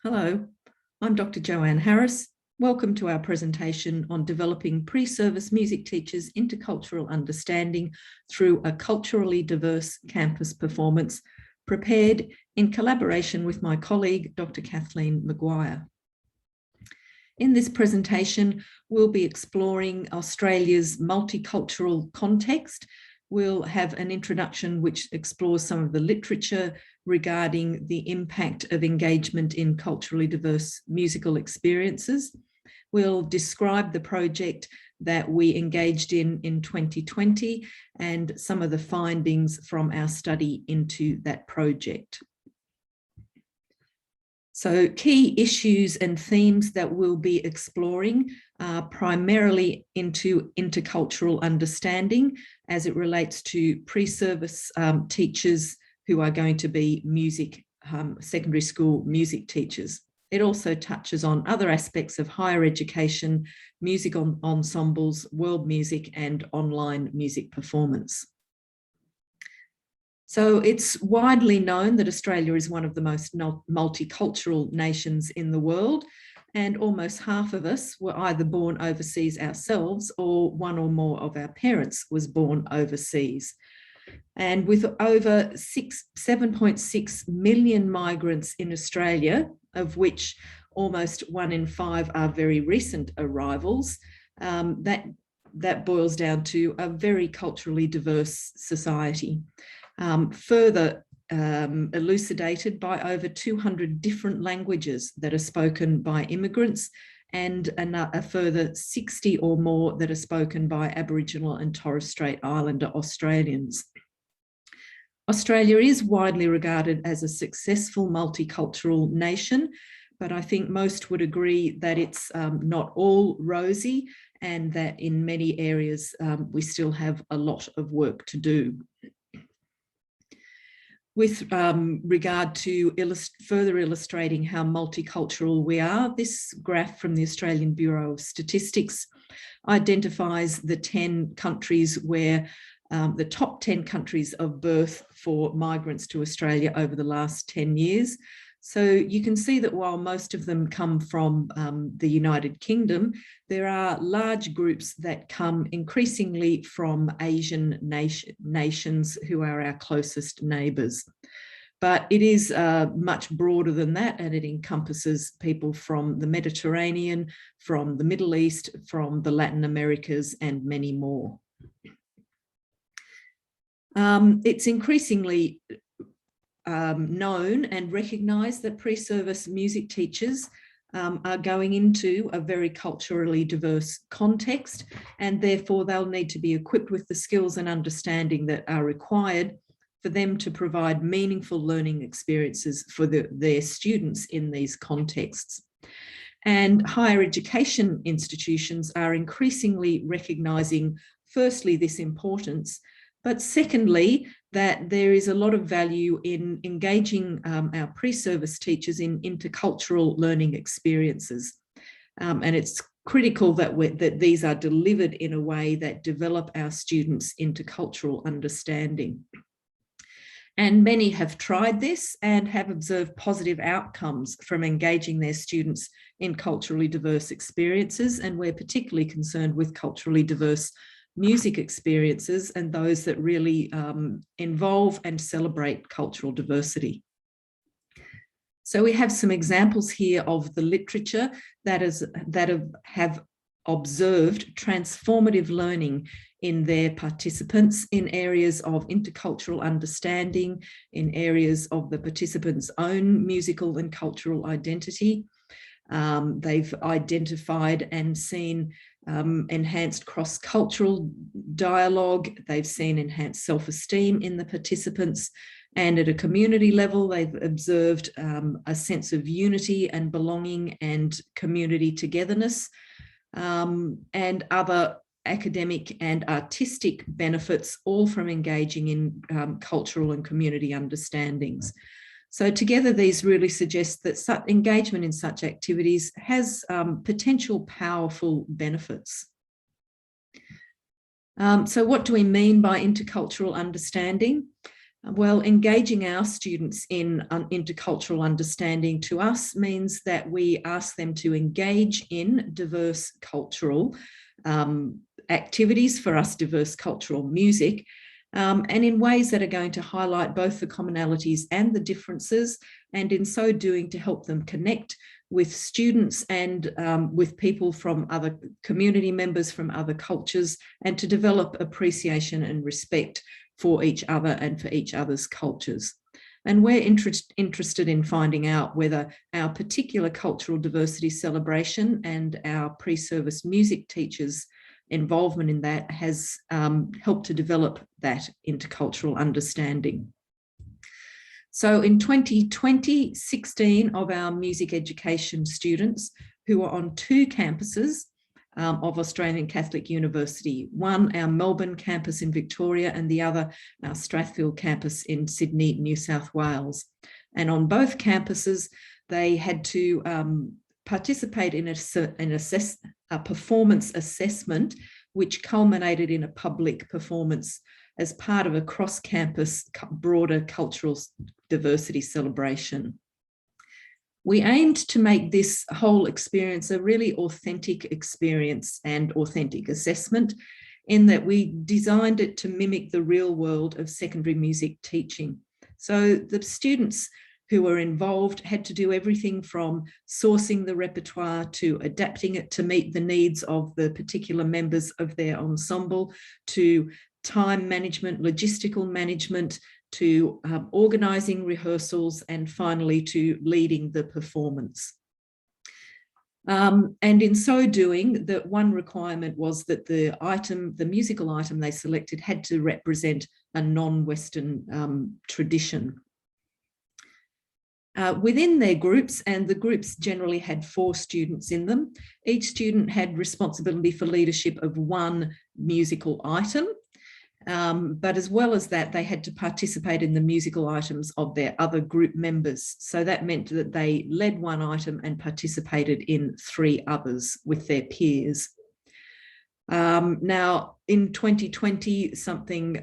Hello, I'm Dr. Joanne Harris. Welcome to our presentation on developing pre-service music teachers' intercultural understanding through a culturally diverse campus performance, prepared in collaboration with my colleague, Dr. Kathleen McGuire. In this presentation, we'll be exploring Australia's multicultural context. We'll have an introduction which explores some of the literature regarding the impact of engagement in culturally diverse musical experiences. We'll describe the project that we engaged in 2020 and some of the findings from our study into that project. So key issues and themes that we'll be exploring are primarily into intercultural understanding as it relates to pre-service teachers who are going to be secondary school music teachers. It also touches on other aspects of higher education, music ensembles, world music, and online music performance. So it's widely known that Australia is one of the most multicultural nations in the world, and almost half of us were either born overseas ourselves or one or more of our parents was born overseas. And with over 7.6 million migrants in Australia, of which almost 1 in 5 are very recent arrivals, that boils down to a very culturally diverse society. Further elucidated by over 200 different languages that are spoken by immigrants and a further 60 or more that are spoken by Aboriginal and Torres Strait Islander Australians. Australia is widely regarded as a successful multicultural nation, but I think most would agree that it's not all rosy and that in many areas we still have a lot of work to do. With regard to further illustrating how multicultural we are, this graph from the Australian Bureau of Statistics identifies the 10 countries where the top 10 countries of birth for migrants to Australia over the last 10 years. So you can see that while most of them come from the United Kingdom, there are large groups that come increasingly from Asian nations who are our closest neighbours. But it is much broader than that, and it encompasses people from the Mediterranean, from the Middle East, from the Latin Americas, and many more. It's increasingly known and recognised that pre-service music teachers are going into a very culturally diverse context, and therefore they'll need to be equipped with the skills and understanding that are required for them to provide meaningful learning experiences for their students in these contexts. And higher education institutions are increasingly recognising, firstly, this importance, but secondly, that there is a lot of value in engaging our pre-service teachers in intercultural learning experiences. And it's critical that these are delivered in a way that develop our students' intercultural understanding. And many have tried this and have observed positive outcomes from engaging their students in culturally diverse experiences, and we're particularly concerned with culturally diverse music experiences and those that really involve and celebrate cultural diversity. So we have some examples here of the literature that have observed transformative learning in their participants in areas of intercultural understanding, in areas of the participants' own musical and cultural identity. They've identified and seen enhanced cross-cultural dialogue. They've seen enhanced self-esteem in the participants, and at a community level, they've observed a sense of unity and belonging and community togetherness, and other academic and artistic benefits, all from engaging in cultural and community understandings. So together, these really suggest that engagement in such activities has potential powerful benefits. So what do we mean by intercultural understanding? Well, engaging our students in intercultural understanding to us means that we ask them to engage in diverse cultural activities, for us, diverse cultural music, and in ways that are going to highlight both the commonalities and the differences, and in so doing to help them connect with students and with people from other community members from other cultures, and to develop appreciation and respect for each other and for each other's cultures. And we're interested in finding out whether our particular cultural diversity celebration and our pre-service music teachers' involvement in that has helped to develop that intercultural understanding. So in 2020, 16 of our music education students who are on 2 campuses of Australian Catholic University, one our Melbourne campus in Victoria and the other our Strathfield campus in Sydney, New South Wales. And on both campuses, they had to participate in a performance assessment, which culminated in a public performance as part of a cross-campus broader cultural diversity celebration. We aimed to make this whole experience a really authentic experience and authentic assessment, in that we designed it to mimic the real world of secondary music teaching. So the students who were involved had to do everything from sourcing the repertoire to adapting it to meet the needs of the particular members of their ensemble, to time management, logistical management, to organising rehearsals, and finally to leading the performance. And in so doing, the one requirement was that the musical item they selected had to represent a non-Western tradition. Within their groups, and the groups generally had 4 students in them, each student had responsibility for leadership of one musical item. But as well as that, they had to participate in the musical items of their other group members. So that meant that they led one item and participated in 3 others with their peers. Now, in 2020, something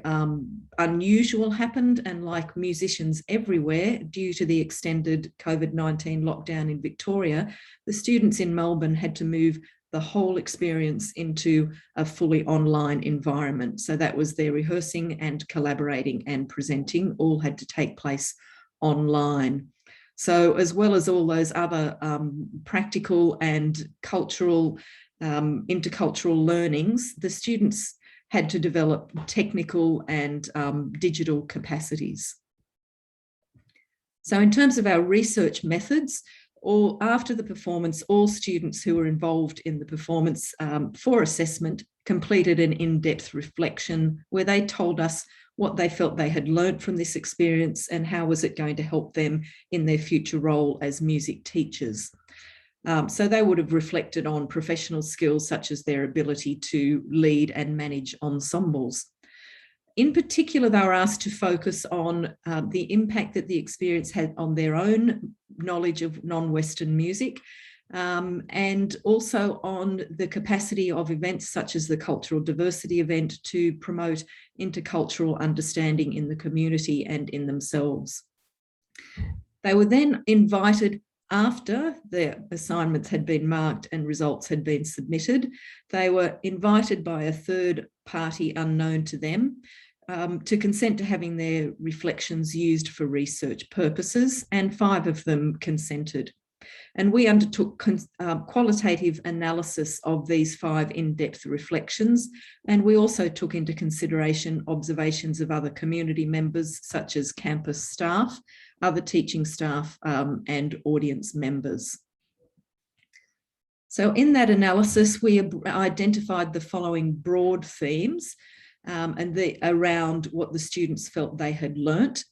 unusual happened, and like musicians everywhere, due to the extended COVID-19 lockdown in Victoria, the students in Melbourne had to move the whole experience into a fully online environment. So that was their rehearsing and collaborating and presenting all had to take place online. So as well as all those other practical and cultural, intercultural learnings, the students had to develop technical and digital capacities. So in terms of our research methods, after the performance, all students who were involved in the performance for assessment completed an in-depth reflection where they told us what they felt they had learnt from this experience and how was it going to help them in their future role as music teachers. So they would have reflected on professional skills such as their ability to lead and manage ensembles. In particular, they were asked to focus on the impact that the experience had on their own knowledge of non-Western music, and also on the capacity of events such as the cultural diversity event to promote intercultural understanding in the community and in themselves. They were then invited, after their assignments had been marked and results had been submitted, they were invited by a third party unknown to them to consent to having their reflections used for research purposes, and 5 of them consented. And we undertook qualitative analysis of these 5 in-depth reflections, and we also took into consideration observations of other community members such as campus staff, other teaching staff, and audience members. So in that analysis, we identified the following broad themes around what the students felt they had learnt.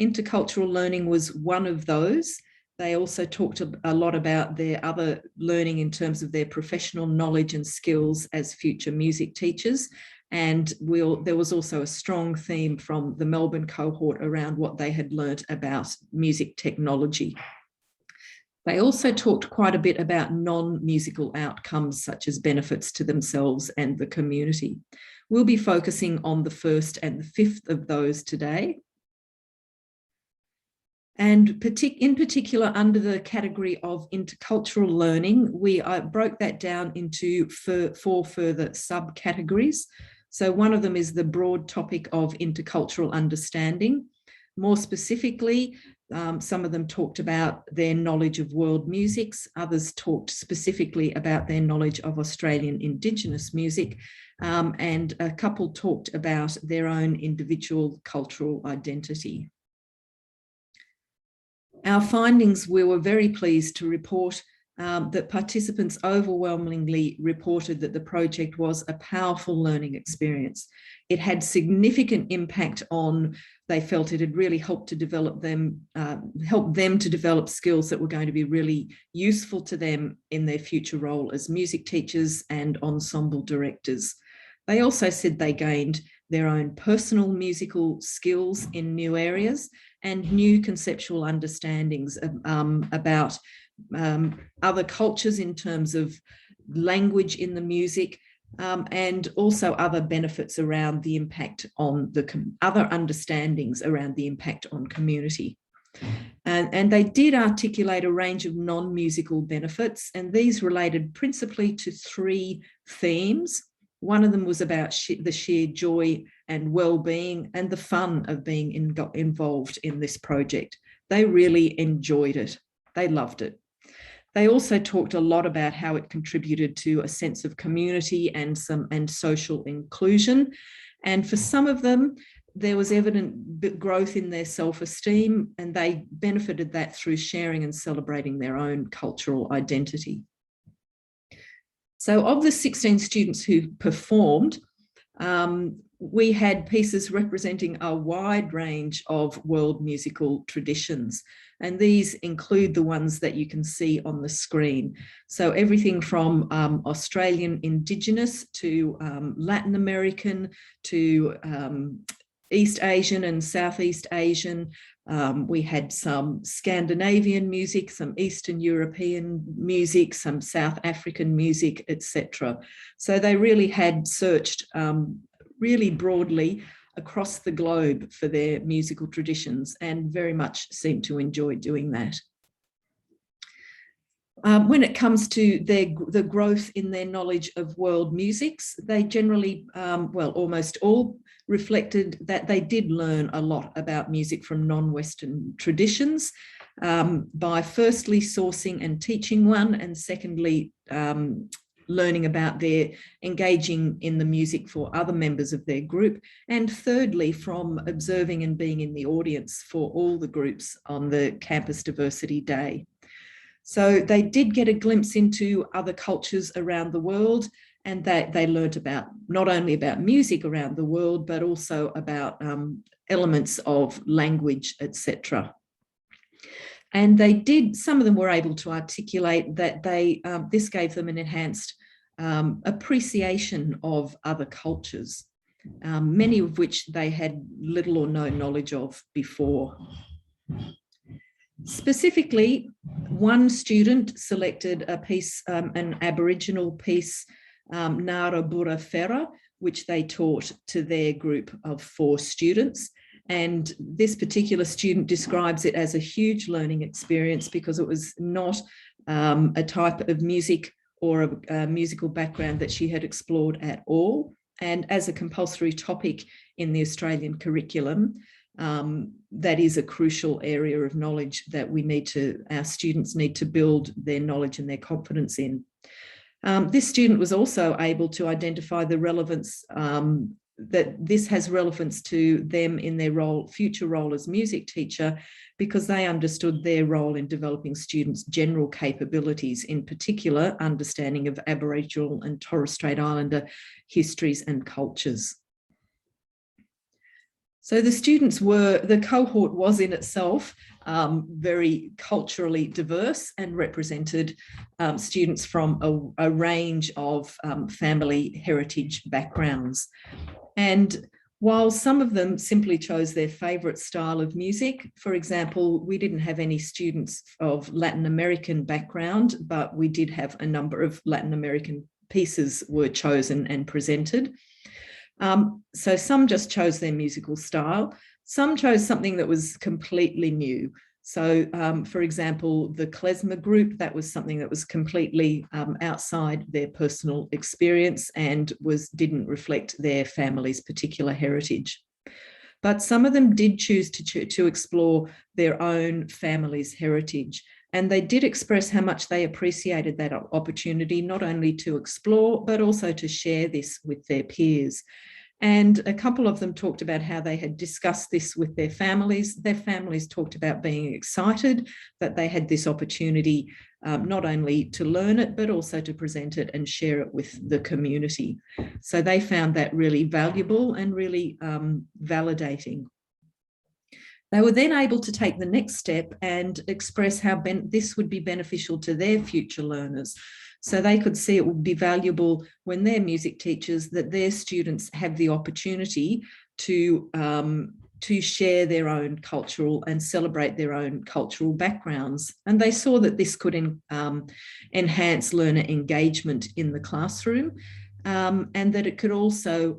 Intercultural learning was one of those. They also talked a lot about their other learning in terms of their professional knowledge and skills as future music teachers. And there was also a strong theme from the Melbourne cohort around what they had learnt about music technology. They also talked quite a bit about non-musical outcomes, such as benefits to themselves and the community. We'll be focusing on the 1st and the 5th of those today. And in particular, under the category of intercultural learning, we broke that down into 4 further subcategories. So one of them is the broad topic of intercultural understanding. More specifically, some of them talked about their knowledge of world musics. Others talked specifically about their knowledge of Australian Indigenous music. And a couple talked about their own individual cultural identity. Our findings, we were very pleased to report that participants overwhelmingly reported that the project was a powerful learning experience. It had significant impact on, they felt it had really helped to develop them, help them to develop skills that were going to be really useful to them in their future role as music teachers and ensemble directors. They also said they gained their own personal musical skills in new areas and new conceptual understandings about other cultures in terms of language in the music, and also other benefits around the impact on other understandings around the impact on community. And they did articulate a range of non-musical benefits, and these related principally to 3 themes. One of them was about the sheer joy and well-being and the fun of being involved in this project. They really enjoyed it. They loved it. They also talked a lot about how it contributed to a sense of community and social inclusion. And for some of them, there was evident growth in their self-esteem, and they benefited that through sharing and celebrating their own cultural identity. So of the 16 students who performed, we had pieces representing a wide range of world musical traditions. And these include the ones that you can see on the screen. So everything from Australian Indigenous to Latin American to East Asian and Southeast Asian. We had some Scandinavian music, some Eastern European music, some South African music, etc. So they really had searched really broadly across the globe for their musical traditions and very much seemed to enjoy doing that. When it comes to the growth in their knowledge of world musics, they generally, well, almost all reflected that they did learn a lot about music from non-Western traditions by firstly sourcing and teaching one, and secondly, learning about their engaging in the music for other members of their group, and thirdly, from observing and being in the audience for all the groups on the Campus Diversity Day. So they did get a glimpse into other cultures around the world, and that they learnt about not only about music around the world, but also about elements of language, etc. And they did, some of them were able to articulate that this gave them an enhanced appreciation of other cultures, many of which they had little or no knowledge of before. Specifically, one student selected a piece, an Aboriginal piece, Nara Bura Fera, which they taught to their group of 4 students. And this particular student describes it as a huge learning experience because it was not a type of music or a musical background that she had explored at all. And as a compulsory topic in the Australian curriculum, that is a crucial area of knowledge that our students need to build their knowledge and their confidence in. This student was also able to identify the relevance, that this has relevance to them in their future role as music teacher, because they understood their role in developing students' general capabilities, in particular, understanding of Aboriginal and Torres Strait Islander histories and cultures. So the cohort was in itself very culturally diverse and represented students from a range of family heritage backgrounds. And while some of them simply chose their favourite style of music, for example, we didn't have any students of Latin American background, but we did have a number of Latin American pieces were chosen and presented. So some just chose their musical style. Some chose something that was completely new. So, for example, the klezmer group, that was something that was completely outside their personal experience and didn't reflect their family's particular heritage. But some of them did choose to explore their own family's heritage. And they did express how much they appreciated that opportunity, not only to explore, but also to share this with their peers. And a couple of them talked about how they had discussed this with their families. Their families talked about being excited that they had this opportunity, not only to learn it, but also to present it and share it with the community. So they found that really valuable and really validating. They were then able to take the next step and express how this would be beneficial to their future learners. So they could see it would be valuable when they're music teachers that their students have the opportunity to share their own cultural and celebrate their own cultural backgrounds. And they saw that this could enhance learner engagement in the classroom, and that it could also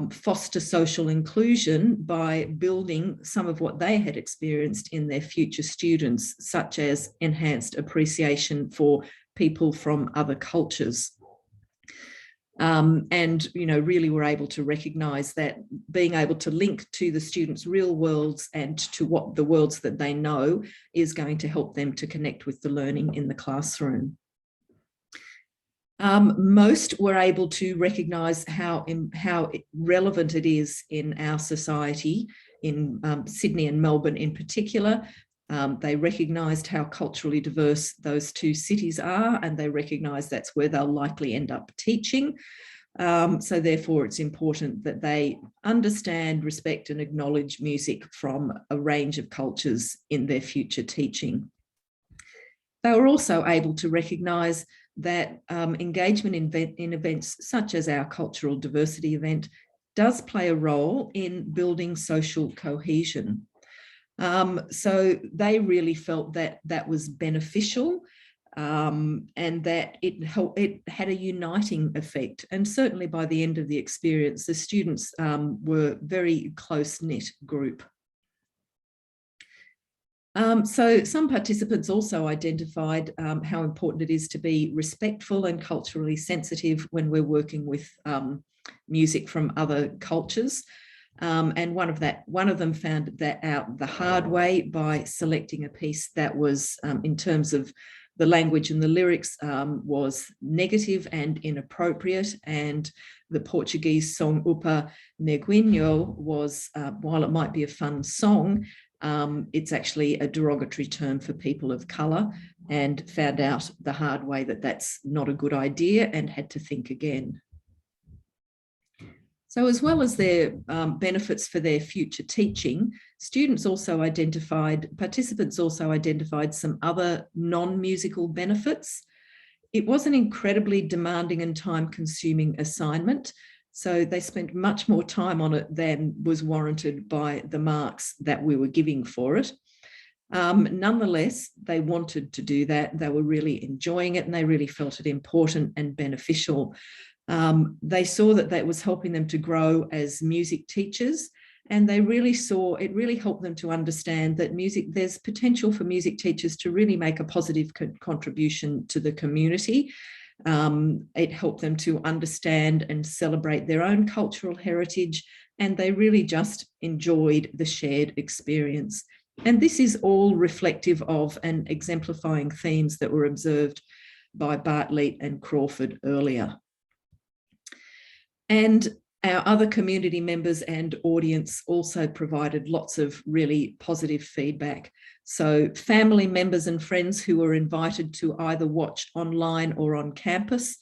foster social inclusion by building some of what they had experienced in their future students, such as enhanced appreciation for people from other cultures. And, really were able to recognise that being able to link to the students' real worlds and to what the worlds that they know is going to help them to connect with the learning in the classroom. Most were able to recognise how relevant it is in our society, in Sydney and Melbourne in particular. They recognised how culturally diverse those two cities are, and they recognise that's where they'll likely end up teaching. So therefore, it's important that they understand, respect and acknowledge music from a range of cultures in their future teaching. They were also able to recognise that engagement in events such as our cultural diversity event does play a role in building social cohesion. So they really felt that that was beneficial, and that it had a uniting effect. And certainly by the end of the experience, the students were a very close-knit group. So some participants also identified how important it is to be respectful and culturally sensitive when we're working with music from other cultures. And one of them found that out the hard way by selecting a piece that was, in terms of the language and the lyrics, was negative and inappropriate. And the Portuguese song Upa Neguinho was, while it might be a fun song, it's actually a derogatory term for people of colour, and found out the hard way that that's not a good idea and had to think again. So as well as their benefits for their future teaching, participants also identified some other non-musical benefits. It was an incredibly demanding and time-consuming assignment, so they spent much more time on it than was warranted by the marks that we were giving for it. Nonetheless, they wanted to do that. They were really enjoying it and they really felt it important and beneficial. They saw that that was helping them to grow as music teachers, and they really saw it really helped them to understand that there's potential for music teachers to really make a positive contribution to the community. It helped them to understand and celebrate their own cultural heritage, and they really just enjoyed the shared experience. And this is all reflective of and exemplifying themes that were observed by Bartlett and Crawford earlier. And our other community members and audience also provided lots of really positive feedback. So family members and friends who were invited to either watch online or on campus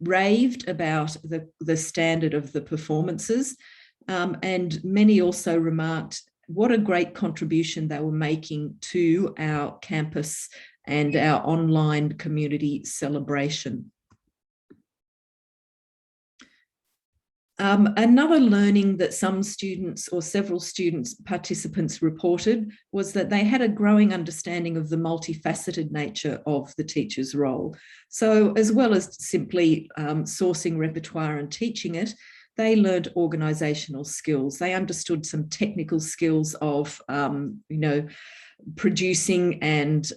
raved about the standard of the performances, and many also remarked what a great contribution they were making to our campus and our online community celebration. Another learning that some students or several participants reported was that they had a growing understanding of the multifaceted nature of the teacher's role. So as well as simply sourcing repertoire and teaching it, they learned organizational skills. They understood some technical skills of, producing and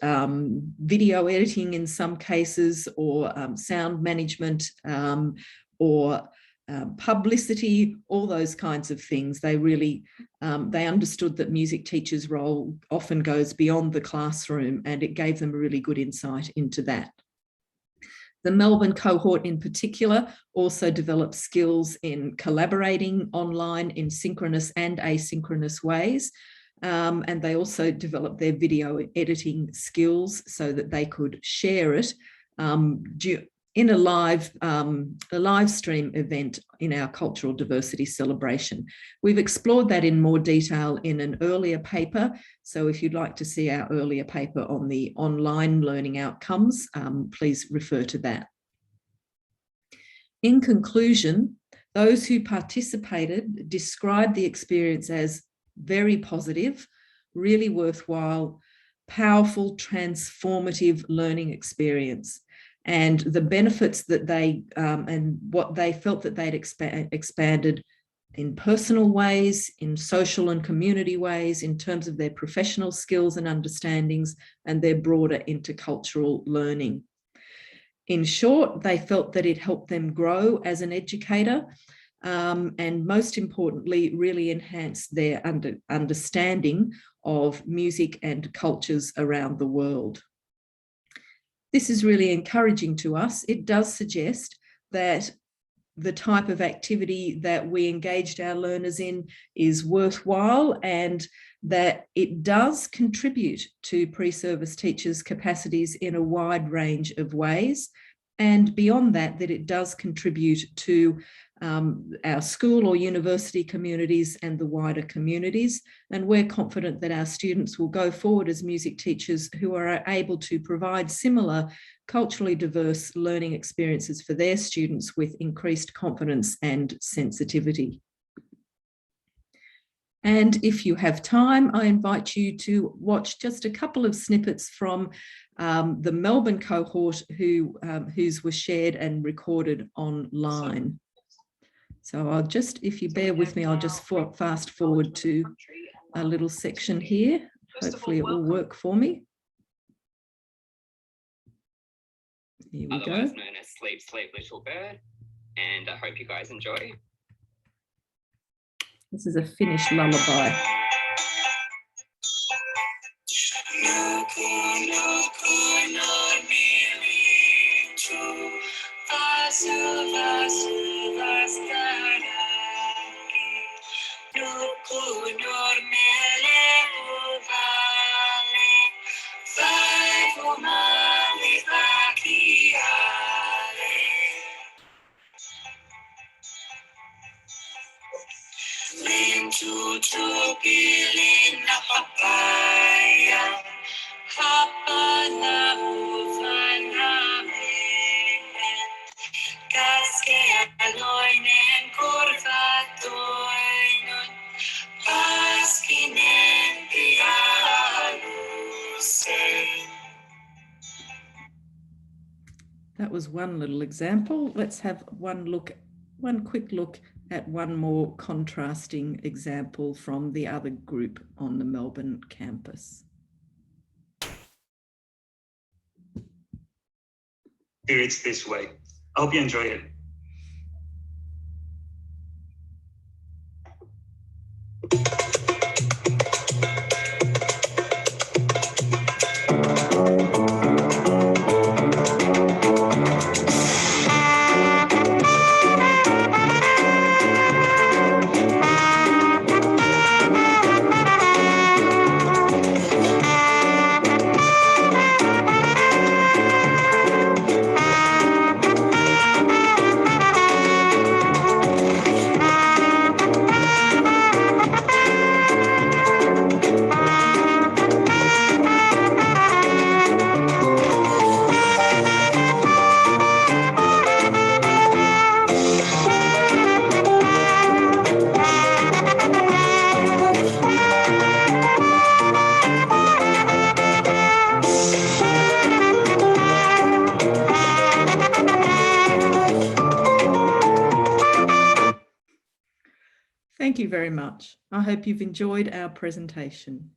video editing in some cases, or sound management, or publicity, all those kinds of things. They really, they understood that music teachers' role often goes beyond the classroom, and it gave them a really good insight into that. The Melbourne cohort in particular also developed skills in collaborating online in synchronous and asynchronous ways. And they also developed their video editing skills so that they could share it in a live stream event in our cultural diversity celebration. We've explored that in more detail in an earlier paper. So if you'd like to see our earlier paper on the online learning outcomes, please refer to that. In conclusion, those who participated described the experience as very positive, really worthwhile, powerful, transformative learning experience. And the benefits that they, and what they felt that they'd expanded in personal ways, in social and community ways, in terms of their professional skills and understandings, and their broader intercultural learning. In short, they felt that it helped them grow as an educator, and most importantly, really enhance their understanding of music and cultures around the world. This is really encouraging to us. It does suggest that the type of activity that we engaged our learners in is worthwhile, and that it does contribute to pre-service teachers' capacities in a wide range of ways. And beyond that, that it does contribute to our school or university communities and the wider communities. And we're confident that our students will go forward as music teachers who are able to provide similar culturally diverse learning experiences for their students with increased confidence and sensitivity. And if you have time, I invite you to watch just a couple of snippets from the Melbourne cohort whose were shared and recorded online. So I'll just, if you bear with me, I'll just fast forward to a little section here. Hopefully it will work for me. Here we go. Otherwise known as Sleep, Sleep, Little Bird. And I hope you guys enjoy. This is a Finnish lullaby. That was one little example. Let's have one quick look at one more contrasting example from the other group on the Melbourne campus. It's this way. I hope you enjoy it. very much. I hope you've enjoyed our presentation.